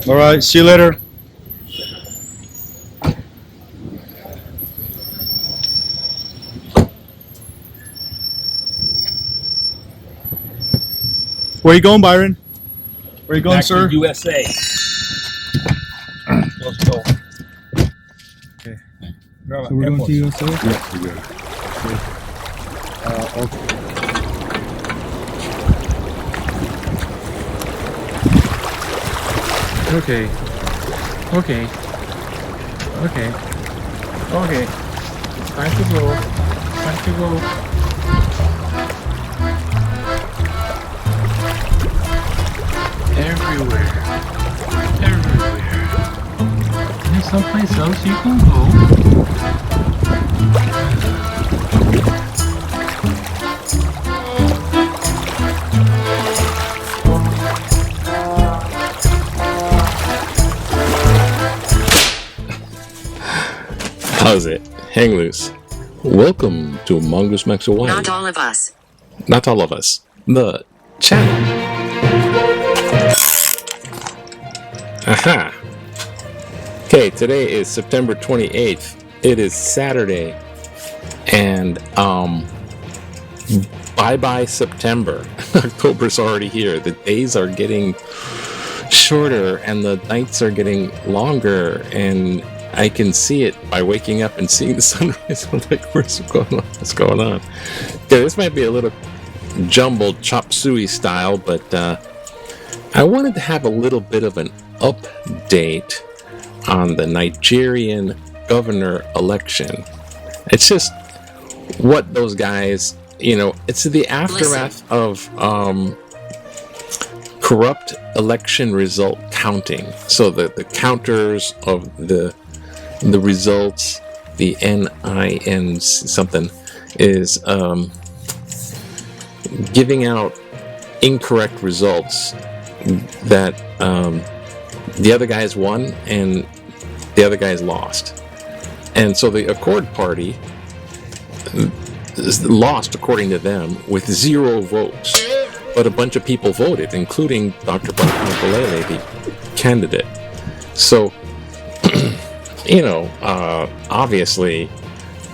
All right, see you later. Where are you going, Byron? Where are you going, Back sir? to USA. Let's go. Okay. So So we're going to USA? Yeah, we good. Okay. Okay. Okay. Okay. Okay. Time to go. Time to go. Everywhere. Everywhere. There's someplace else you can go. How's it? Hang loose. Welcome to Mongoose Max Hawaii. Not all of us. Not all of us. The channel. Aha. Okay, today is September 28th. It is Saturday. And bye-bye September. October's already here. The days are getting shorter and the nights are getting longer, and I can see it by waking up and seeing the sunrise. I'm like, what's going on? What's going on? Okay, this might be a little jumbled chop suey style, but I wanted to have a little bit of an update on the Nigerian Governor election. It's just what those guys, it's the aftermath of corrupt election result counting. So the counters of the results, the NIN something, is giving out incorrect results that the other guys won and the other guys lost. And so the Accord Party lost, according to them, with 0 votes. But a bunch of people voted, including Dr. Enabulele, the candidate. So, obviously,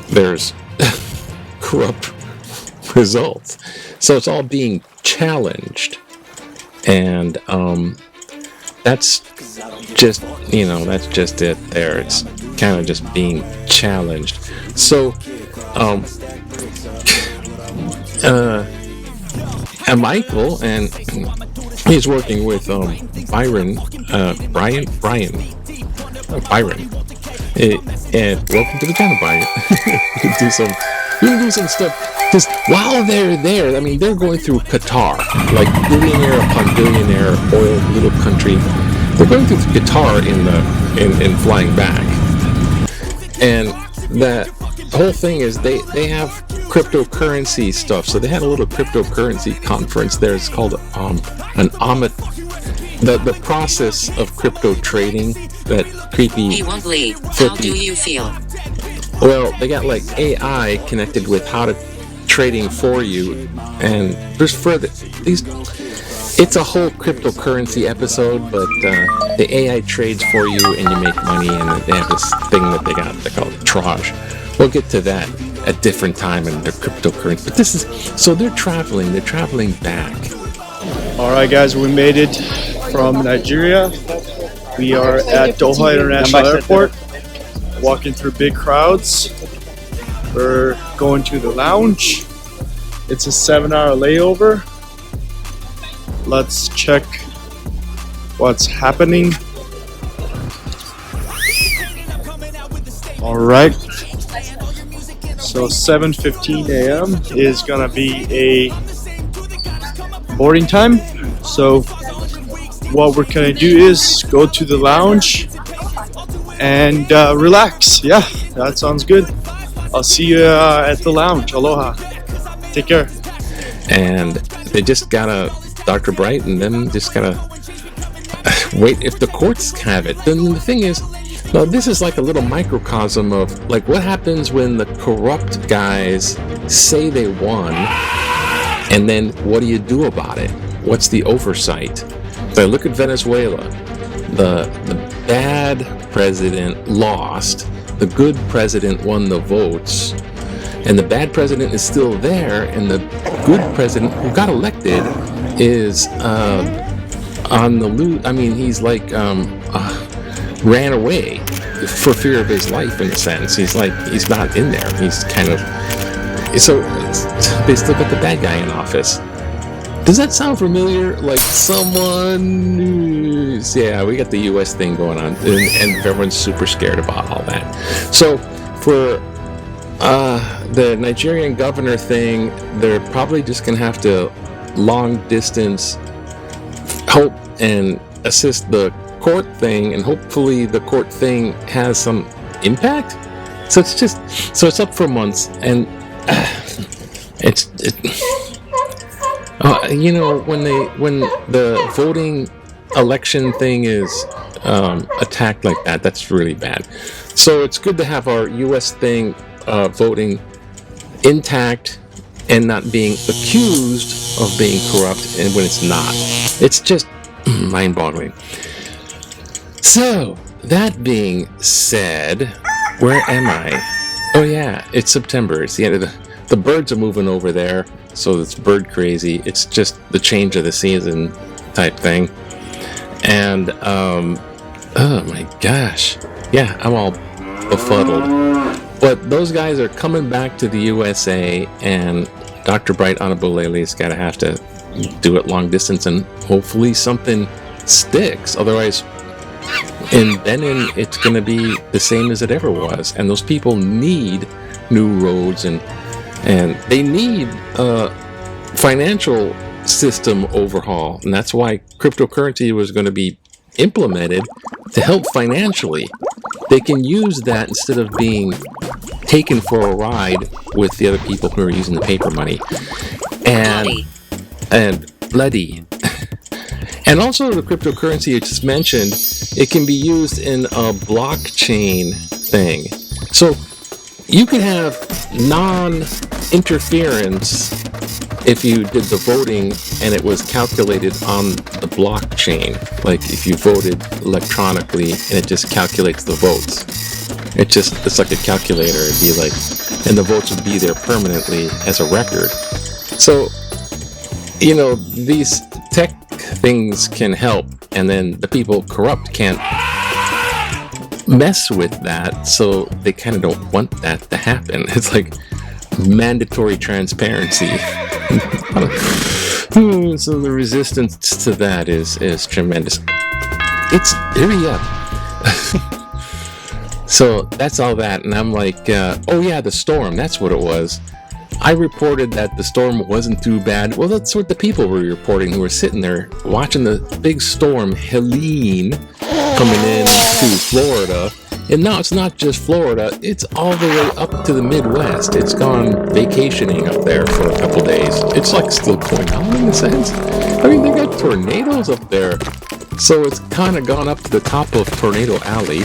there's corrupt results. So it's all being challenged. And that's just, that's just it there. It's kind of just being challenged. So, Michael, and he's working with Byron. And welcome to the channel, Byron. We'll do some stuff. Because while they're there, I mean, they're going through Qatar, like billionaire upon billionaire oil little country. They're going through Qatar in flying back, and that whole thing is they have cryptocurrency stuff. So they had a little cryptocurrency conference there. It's called the process of crypto trading. That creepy. He won't leave. How do you feel? Well, they got like AI connected with how to trading for you, and there's further. It's a whole cryptocurrency episode, but the AI trades for you and you make money, and they have this thing that they call it Traj. We'll get to that at different time in the cryptocurrency. But this is, so they're traveling back. All right, guys, we made it from Nigeria. We are at Doha International Airport, walking through big crowds. We're going to the lounge. It's a 7-hour layover. Let's check what's happening. All right. So 7:15 a.m. is gonna be a boarding time. So what we're gonna do is go to the lounge and relax. Yeah, that sounds good. I'll see you at the lounge. Aloha. Take care. And they just gotta, Dr. Bright and them just gotta wait if the courts have it. Then the thing is, Now, this is like a little microcosm of like what happens when the corrupt guys say they won, and then what do you do about it? What's the oversight? So I look at Venezuela. The bad president lost. The good president won the votes. And the bad president is still there, and the good president who got elected is on the loose. I mean, he's like ran away for fear of his life, in a sense. He's not in there. He's kind of, so they still got the bad guy in office. Does that sound familiar? Like someone who's, yeah, we got the US thing going on, and everyone's super scared about all that. So for the Nigerian governor thing, they're probably just gonna have to long distance help and assist the court thing, and hopefully the court thing has some impact. So it's up for months, and you know, when the voting election thing is attacked like that, that's really bad. So it's good to have our U.S. thing voting intact and not being accused of being corrupt, and when it's not, it's just mind-boggling. So that being said, where am I? Oh yeah, it's September. It's the end of the birds are moving over there, so it's bird crazy. It's just the change of the season type thing. And oh my gosh, yeah, I'm all befuddled. But those guys are coming back to the USA, and Dr. Bright Enabulele is gonna have to do it long distance, and hopefully something sticks. Otherwise, in Benin, it's going to be the same as it ever was. And those people need new roads, and they need a financial system overhaul. And that's why cryptocurrency was going to be implemented to help financially. They can use that instead of being taken for a ride with the other people who are using the paper money. And bloody. And also the cryptocurrency you just mentioned, it can be used in a blockchain thing. So you could have non-interference if you did the voting and it was calculated on the blockchain. Like if you voted electronically and it just calculates the votes. It's like a calculator. It'd be like, and the votes would be there permanently as a record. So, you know, these tech things can help, and then the people corrupt can't mess with that, so they kind of don't want that to happen. It's like mandatory transparency. So the resistance to that is tremendous. It's hurry up. So that's all that, and I'm like, oh yeah, the storm, that's what it was. I reported that the storm wasn't too bad. Well, that's what the people were reporting who were sitting there watching the big storm, Helene, coming in to Florida. And now it's not just Florida, it's all the way up to the Midwest. It's gone vacationing up there for a couple days. It's like still going on in a sense. I mean, they got tornadoes up there. So it's kind of gone up to the top of Tornado Alley.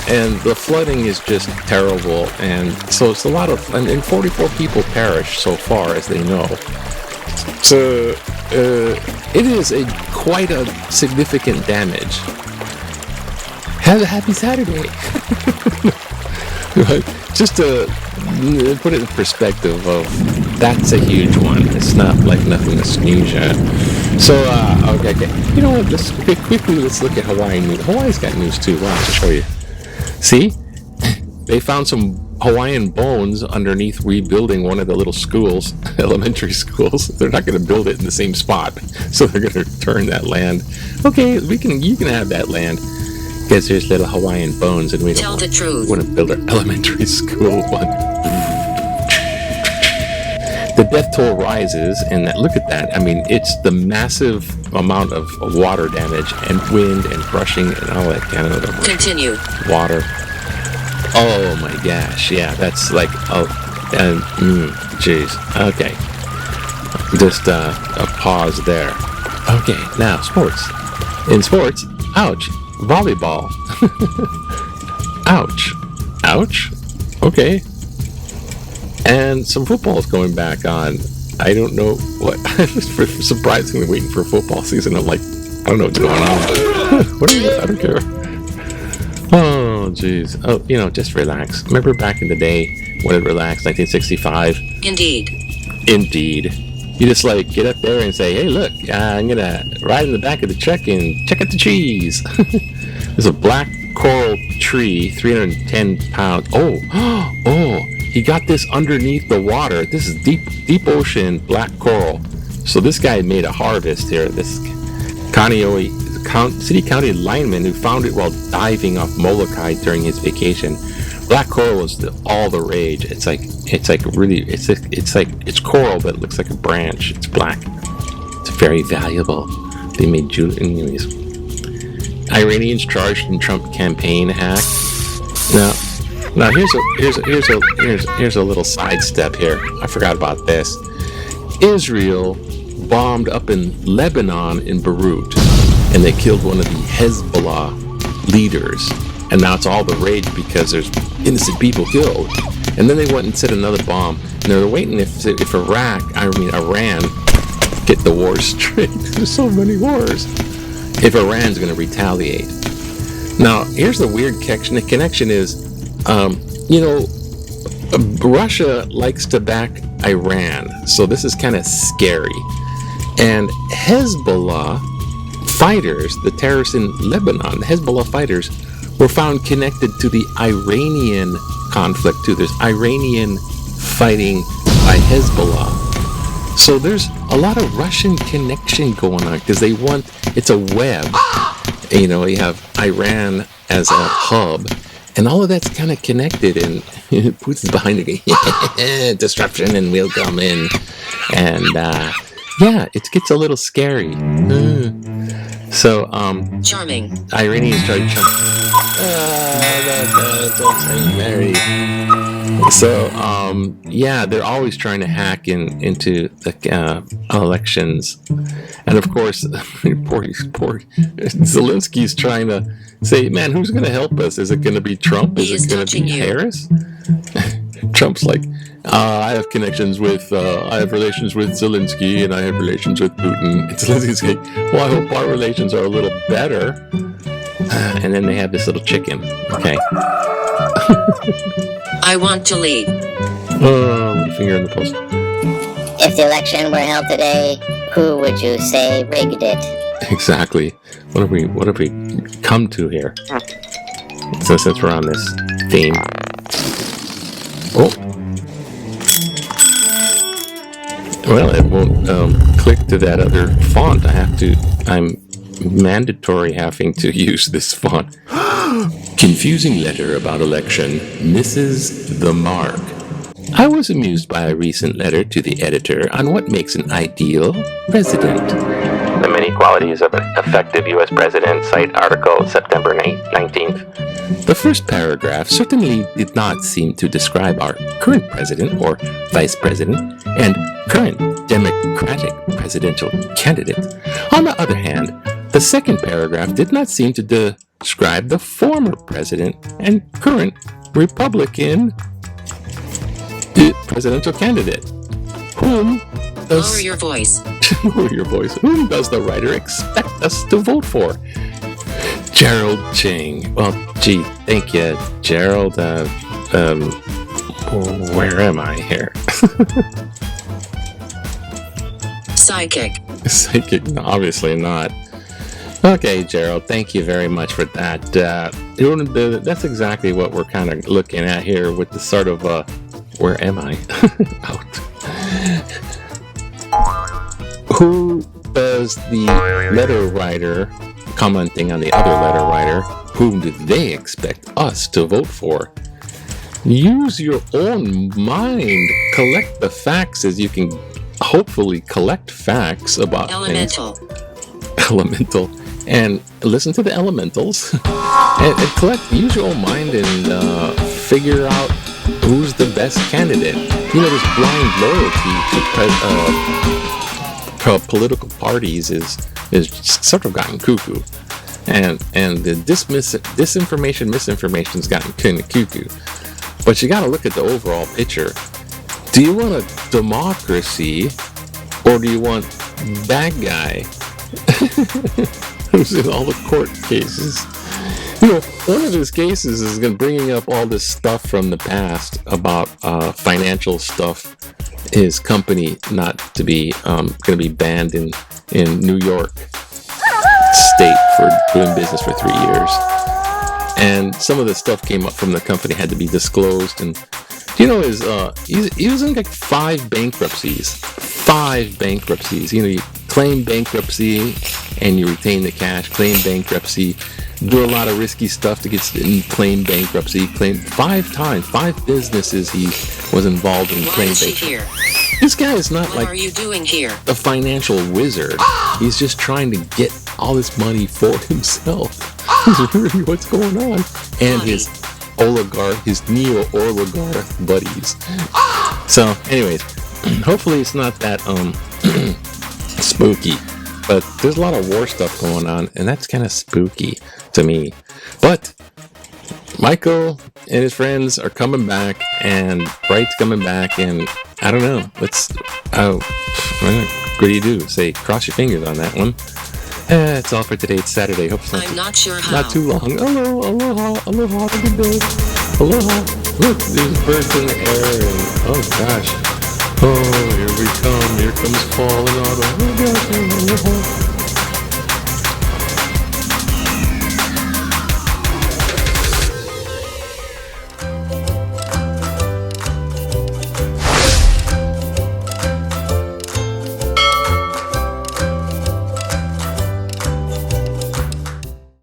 And the flooding is just terrible, and so it's a lot of, and 44 people perished so far as they know. So it is quite a significant damage. Have a happy Saturday. Just to put it in perspective of, that's a huge one. It's not like nothing to snooze at. So, okay. You know what, let's look at Hawaii news. Hawaii's got news too. Wow, to show you. See? They found some Hawaiian bones underneath rebuilding one of the little schools, elementary schools. They're not going to build it in the same spot. So they're going to turn that land. Okay, you can have that land. Because there's little Hawaiian bones, and we don't want to build an elementary school one. The death toll rises, and look at that. I mean, it's the massive amount of water damage and wind and brushing and all that kind of Continue. Water. Oh my gosh, yeah, that's like, jeez. Okay, just a pause there. Okay, now sports. In sports, ouch. volleyball. Ouch. Ouch. Okay. And some football is going back on. I don't know what. I'm surprisingly waiting for football season. I'm like, I don't know what's going on. Whatever. I don't care. Oh, jeez. Oh, just relax. Remember back in the day when it relaxed, 1965? Indeed. Indeed. You just get up there and say, hey, look, I'm going to ride in the back of the truck and check out the trees. There's a black coral tree, 310 pounds. Oh, he got this underneath the water. This is deep ocean black coral. So this guy made a harvest here. This city county lineman who found it while diving off Molokai during his vacation. Black coral is all the rage. It's coral, but it looks like a branch. It's black. It's very valuable. They made anyways. Iranians charged in Trump campaign hack. Now here's a little sidestep here. I forgot about this. Israel bombed up in Lebanon in Beirut, and they killed one of the Hezbollah leaders. And now it's all the rage because there's innocent people killed. And then they went and set another bomb. And they're waiting if Iran get the war straight. There's so many wars. If Iran's going to retaliate. Now, here's the weird connection. The connection is, Russia likes to back Iran. So this is kind of scary. And Hezbollah fighters, the terrorists in Lebanon, the Hezbollah fighters, were found connected to the Iranian conflict too. There's Iranian fighting by Hezbollah. So there's a lot of Russian connection going on because it's a web. You have Iran as a hub, and all of that's kind of connected, and Putin's behind it, disruption, and we'll come in. And it gets a little scary. So, Charming. Iranians tried to don't say Mary. So, they're always trying to hack into the elections. And of course, poor Zelensky's trying to say, man, who's going to help us? Is it going to be Trump? Is it going to be Harris? Trump's like, I have relations with Zelensky, and I have relations with Putin. And Zelensky's like, well, I hope our relations are a little better. And then they have this little chicken. Okay. I want to lead. Finger in the post. If the election were held today, who would you say rigged it? Exactly. What have we come to here? So since we're on this theme. Oh. Well, it won't click to that other font. I'm mandatory having to use this font. Confusing letter about election misses the mark. I was amused by a recent letter to the editor on what makes an ideal president. The many qualities of an effective U.S. president, cite article September 19th. The first paragraph certainly did not seem to describe our current president or vice president and current Democratic presidential candidate. On the other hand, the second paragraph did not seem to describe the former president and current Republican presidential candidate. Whom does... Lower your voice. Lower your voice. Whom does the writer expect us to vote for? Gerald Ching. Well, gee, thank you, Gerald. Where am I here? Psychic. Psychic? No, obviously not. Okay, Gerald, thank you very much for that. That's exactly what we're kind of looking at here with the sort of, where am I? Out. Who does the letter writer, commenting on the other letter writer, whom do they expect us to vote for? Use your own mind. Collect the facts as you can hopefully collect facts about Elemental. Things. Elemental. And listen to the elementals and use your own mind and figure out who's the best candidate. This blind loyalty to political parties is sort of gotten cuckoo. and the disinformation, misinformation's gotten kind of cuckoo. But you got to look at the overall picture. Do you want a democracy, or do you want that guy who's in all the court cases? You know, one of his cases is bringing up all this stuff from the past about financial stuff. His company not to be going to be banned in New York State for doing business for 3 years, and some of the stuff came up from the company had to be disclosed. And you know, he was in like 5 bankruptcies. 5 bankruptcies. You know, you claim bankruptcy and you retain the cash. Claim bankruptcy. Do a lot of risky stuff to get claim bankruptcy. Claim 5 times. 5 businesses he was involved in. Why Claim is she bankruptcy. here? This guy is not What like are you doing here? a financial wizard. He's just trying to get all this money for himself. Is really what's going on. And his oligarch, his neo-oligarch buddies. So, anyways, hopefully it's not that spooky. But there's a lot of war stuff going on, and that's kind of spooky to me. But Michael and his friends are coming back, and Bright's coming back, and I don't know. What do you do? Say, cross your fingers on that one. It's all for today. It's Saturday. Hope it's I'm not sure how. not too long. Aloha, have a good day. Aloha. Look, there's birds in the air, and oh gosh. Oh, here we come. Here comes fall and autumn. Oh gosh, aloha.